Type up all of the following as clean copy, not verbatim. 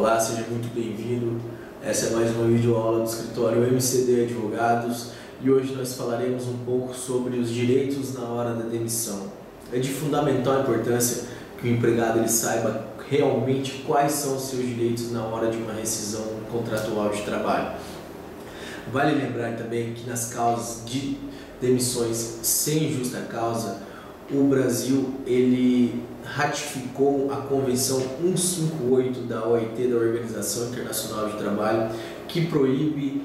Olá, seja muito bem-vindo. Essa é mais uma videoaula do escritório MCD Advogados e hoje nós falaremos um pouco sobre os direitos na hora da demissão. É de fundamental importância que o empregado ele saiba realmente quais são os seus direitos na hora de uma rescisão contratual de trabalho. Vale lembrar também que nas causas de demissões sem justa causa, o Brasil ele ratificou a Convenção 158 da OIT, da Organização Internacional de Trabalho, que proíbe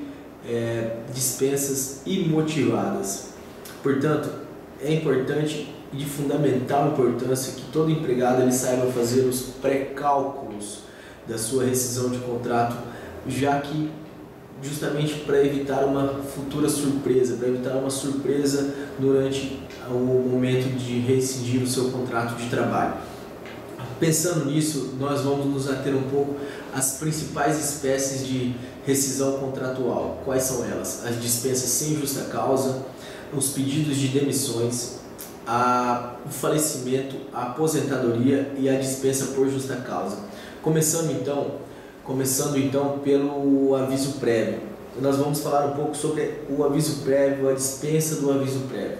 dispensas imotivadas. Portanto, é importante e de fundamental importância que todo empregado ele saiba fazer os pré-cálculos da sua rescisão de contrato, já que justamente para evitar uma futura surpresa, para evitar uma surpresa durante o momento de rescindir o seu contrato de trabalho. Pensando nisso, nós vamos nos ater um pouco às principais espécies de rescisão contratual. Quais são elas? As dispensas sem justa causa, os pedidos de demissões, o falecimento, a aposentadoria e a dispensa por justa causa. Começando então pelo aviso prévio. Nós vamos falar um pouco sobre o aviso prévio, a dispensa do aviso prévio.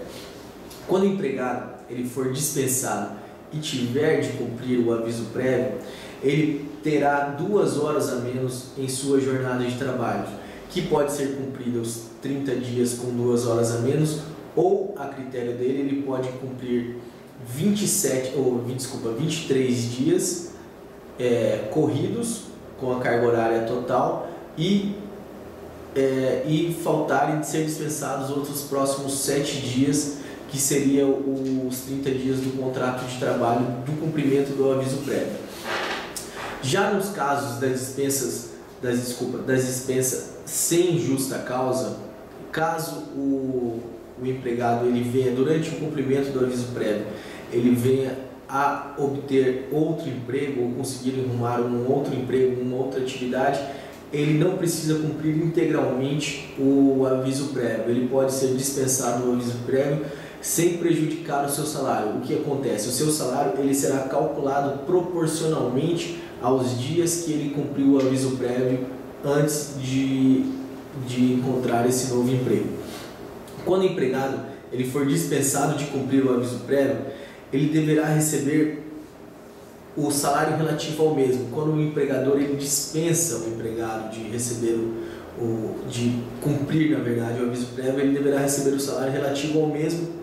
Quando o empregado ele for dispensado e tiver de cumprir o aviso prévio, ele terá 2 horas a menos em sua jornada de trabalho, que pode ser cumprida os 30 dias com 2 horas a menos, ou a critério dele ele pode cumprir 23 dias corridos com a carga horária total e faltarem de ser dispensados outros próximos 7 dias, que seriam os 30 dias do contrato de trabalho do cumprimento do aviso prévio. Já nos casos das dispensas sem justa causa, caso o empregado ele venha durante o cumprimento do aviso prévio, ele venha a obter outro emprego ou conseguir arrumar um outro emprego, uma outra atividade, ele não precisa cumprir integralmente o aviso prévio. Ele pode ser dispensado do aviso prévio sem prejudicar o seu salário. O que acontece? O seu salário ele será calculado proporcionalmente aos dias que ele cumpriu o aviso prévio antes de encontrar esse novo emprego. Quando o empregado ele for dispensado de cumprir o aviso prévio, ele deverá receber o salário relativo ao mesmo. Quando o empregador ele dispensa o empregado de receber de cumprir, na verdade, o aviso prévio, ele deverá receber o salário relativo ao mesmo,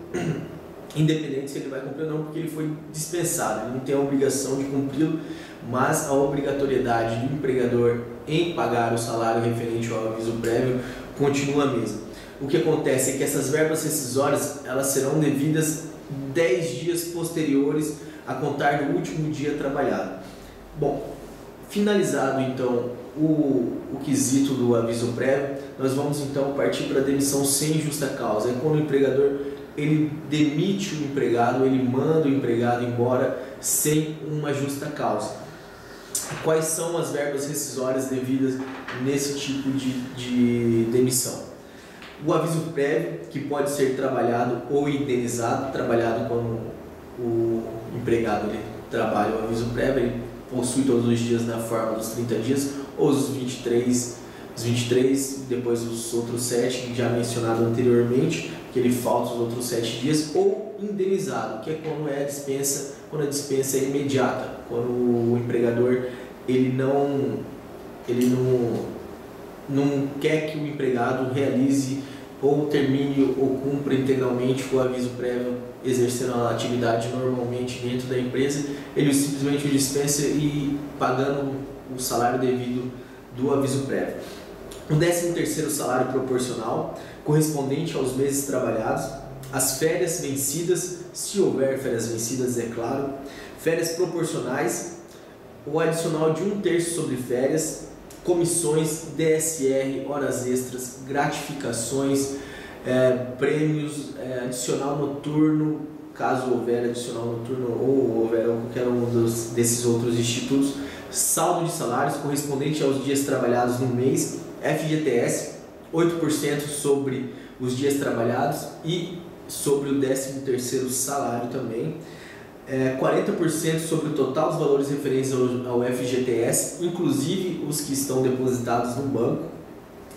independente se ele vai cumprir ou não, porque ele foi dispensado. Ele não tem a obrigação de cumpri-lo, mas a obrigatoriedade do empregador em pagar o salário referente ao aviso prévio continua a mesma. O que acontece é que essas verbas rescisórias elas serão devidas 10 dias posteriores a contar do último dia trabalhado. Bom, finalizado então o quesito do aviso prévio, nós vamos então partir para a demissão sem justa causa. É quando o empregador ele demite o empregado, ele manda o empregado embora sem uma justa causa. Quais são as verbas rescisórias devidas nesse tipo de demissão? O aviso prévio, que pode ser trabalhado ou indenizado, trabalhado quando o empregado ele trabalha o aviso prévio, ele possui todos os dias na forma dos 30 dias, ou os 23, depois os outros 7, já mencionado anteriormente, que ele falta os outros 7 dias, ou indenizado, que é quando a dispensa é imediata, quando o empregador ele não quer que o empregado realize ou termine ou cumpra integralmente o aviso prévio, exercendo a atividade normalmente dentro da empresa, ele simplesmente o dispensa e pagando o salário devido do aviso prévio. O 13º salário proporcional, correspondente aos meses trabalhados, as férias vencidas, se houver férias vencidas, é claro, férias proporcionais, o adicional de 1/3 sobre férias, comissões, DSR, horas extras, gratificações, prêmios, adicional noturno, caso houver adicional noturno ou houver qualquer um desses outros institutos, saldo de salários correspondente aos dias trabalhados no mês, FGTS, 8% sobre os dias trabalhados e sobre o 13º salário também. 40% sobre o total dos valores referentes ao FGTS, inclusive os que estão depositados no banco,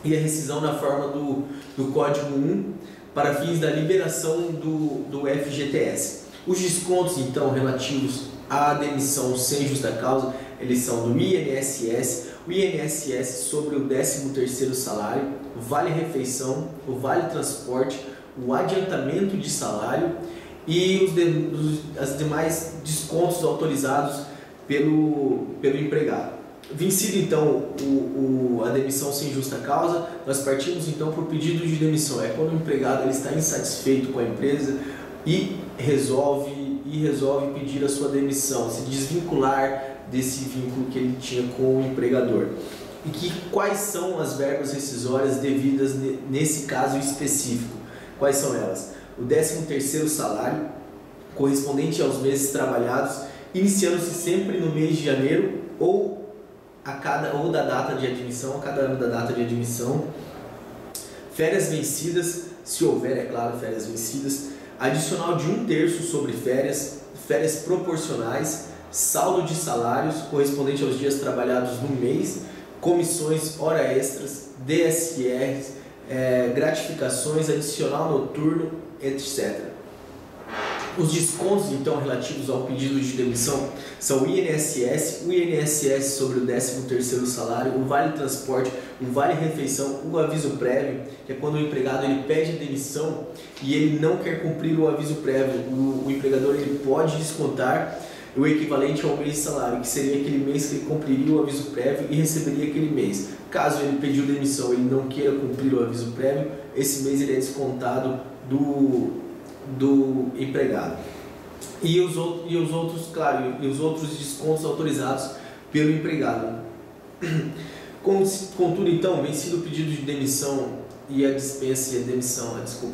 e a rescisão na forma do Código 1 para fins da liberação do FGTS. Os descontos, então, relativos à demissão sem justa causa, eles são do INSS, o INSS sobre o 13º salário, o vale-refeição, o vale-transporte, o adiantamento de salário e os demais descontos autorizados pelo empregado. Vencido então a demissão sem justa causa, nós partimos então para o pedido de demissão. É quando o empregado ele está insatisfeito com a empresa e resolve pedir a sua demissão, se desvincular desse vínculo que ele tinha com o empregador. E quais são as verbas rescisórias devidas nesse caso específico? Quais são elas? O 13º salário, correspondente aos meses trabalhados, iniciando-se sempre no mês de janeiro ou da data de admissão, a cada ano da data de admissão. Férias vencidas, se houver, é claro, férias vencidas, adicional de 1/3 sobre férias, férias proporcionais, saldo de salários correspondente aos dias trabalhados no mês, comissões, hora extras, DSRs, gratificações, adicional noturno, etc. Os descontos, então, relativos ao pedido de demissão são o INSS sobre o 13º salário, o vale-transporte, o vale-refeição, o aviso prévio, que é quando o empregado ele pede demissão e ele não quer cumprir o aviso prévio. O empregador ele pode descontar o equivalente ao mês de salário, que seria aquele mês que ele cumpriria o aviso prévio e receberia aquele mês. Caso ele pediu demissão e ele não queira cumprir o aviso prévio, esse mês ele é descontado do empregado. E os outros descontos autorizados pelo empregado. Contudo, então, vencido o pedido de demissão e a dispensa e a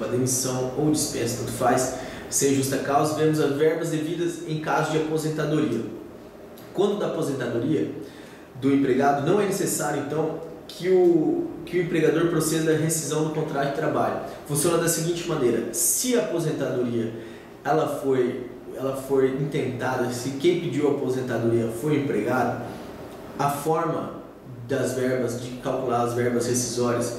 demissão ou dispensa, tanto faz, sem justa causa, vemos as verbas devidas em caso de aposentadoria. Quando da aposentadoria do empregado, não é necessário, então, que o empregador proceda à rescisão do contrato de trabalho. Funciona da seguinte maneira: se a aposentadoria ela for intentada, se quem pediu a aposentadoria foi o empregado, a forma das verbas, de calcular as verbas rescisórias,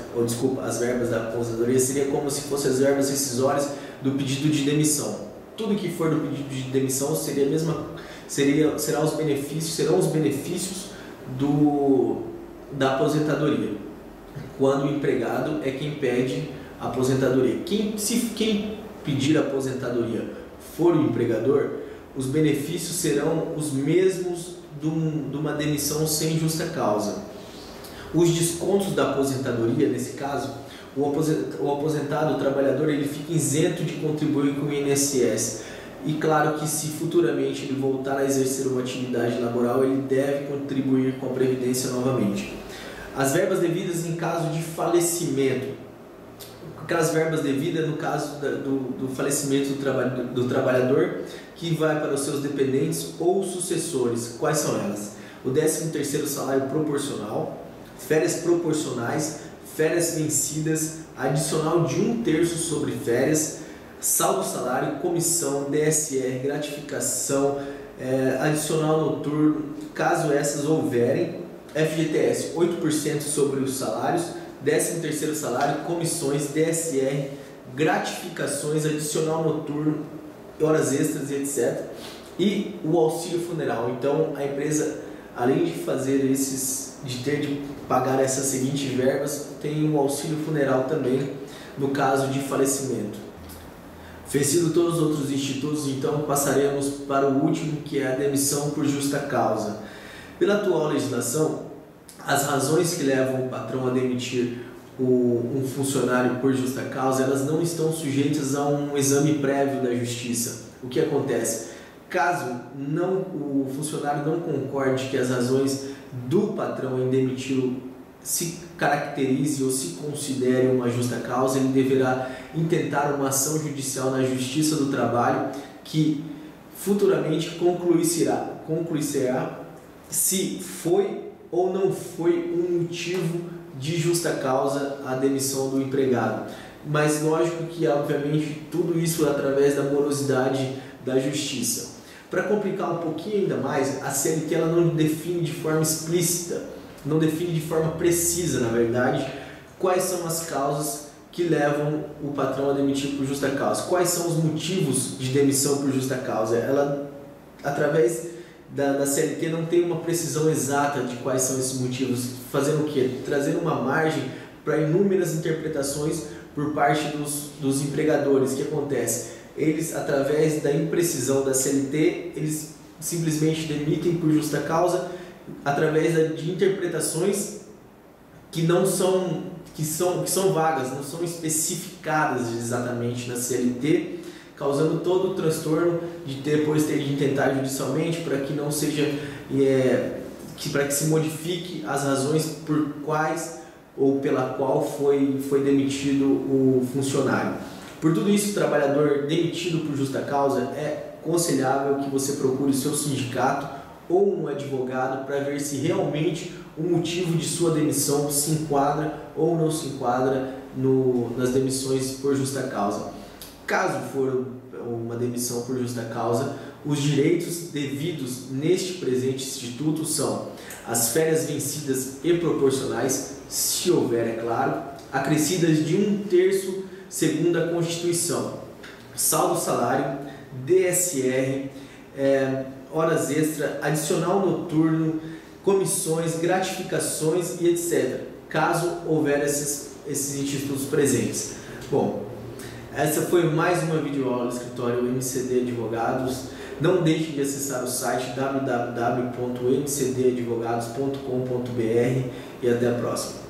as verbas da aposentadoria, seria como se fossem as verbas rescisórias do pedido de demissão. Tudo que for do pedido de demissão serão os benefícios da aposentadoria, quando o empregado é quem pede a aposentadoria. Se quem pedir a aposentadoria for o empregador, os benefícios serão os mesmos de uma demissão sem justa causa. Os descontos da aposentadoria, nesse caso, o aposentado, o trabalhador, ele fica isento de contribuir com o INSS. E claro que se futuramente ele voltar a exercer uma atividade laboral, ele deve contribuir com a Previdência novamente. As verbas devidas em caso de falecimento. Aquelas verbas devidas no caso do falecimento do trabalhador, que vai para os seus dependentes ou sucessores. Quais são elas? O 13º salário proporcional, férias proporcionais, férias vencidas, adicional de 1/3 sobre férias, saldo salário, comissão, DSR, gratificação, adicional noturno, caso essas houverem, FGTS 8% sobre os salários, 13º salário, comissões, DSR, gratificações, adicional noturno, horas extras e etc. E o auxílio funeral. Então a empresa, além de ter de pagar essas seguintes verbas, tem o auxílio funeral também no caso de falecimento. Vencido todos os outros institutos, então passaremos para o último, que é a demissão por justa causa. Pela atual legislação, as razões que levam o patrão a demitir um funcionário por justa causa, elas não estão sujeitas a um exame prévio da justiça. O que acontece? Caso o funcionário não concorde que as razões do patrão em demiti-lo se caracterize ou se considere uma justa causa, ele deverá intentar uma ação judicial na Justiça do Trabalho, que futuramente concluirá se foi ou não foi um motivo de justa causa a demissão do empregado. Mas lógico que, obviamente, tudo isso através da morosidade da justiça. Para complicar um pouquinho ainda mais, a CLT ela não define de forma explícita, não define de forma precisa, na verdade, quais são as causas que levam o patrão a demitir por justa causa. Quais são os motivos de demissão por justa causa? Ela, através da CLT, não tem uma precisão exata de quais são esses motivos, fazendo o quê? Trazendo uma margem para inúmeras interpretações por parte dos empregadores. O que acontece? Eles, através da imprecisão da CLT, eles simplesmente demitem por justa causa através de interpretações que são vagas, não são especificadas exatamente na CLT, causando todo o transtorno de depois ter de tentar judicialmente para que não seja para que se modifique as razões por quais ou pela qual foi demitido o funcionário. Por tudo isso, o trabalhador demitido por justa causa é aconselhável que você procure seu sindicato ou um advogado para ver se realmente o motivo de sua demissão se enquadra ou não se enquadra nas demissões por justa causa. Caso for uma demissão por justa causa, os direitos devidos neste presente instituto são as férias vencidas e proporcionais, se houver, é claro, acrescidas de 1/3 segundo a Constituição, saldo salário, DSR, horas extra, adicional noturno, comissões, gratificações e etc., caso houver esses institutos presentes. Bom, essa foi mais uma videoaula do escritório MCD Advogados. Não deixe de acessar o site www.mcdadvogados.com.br e até a próxima.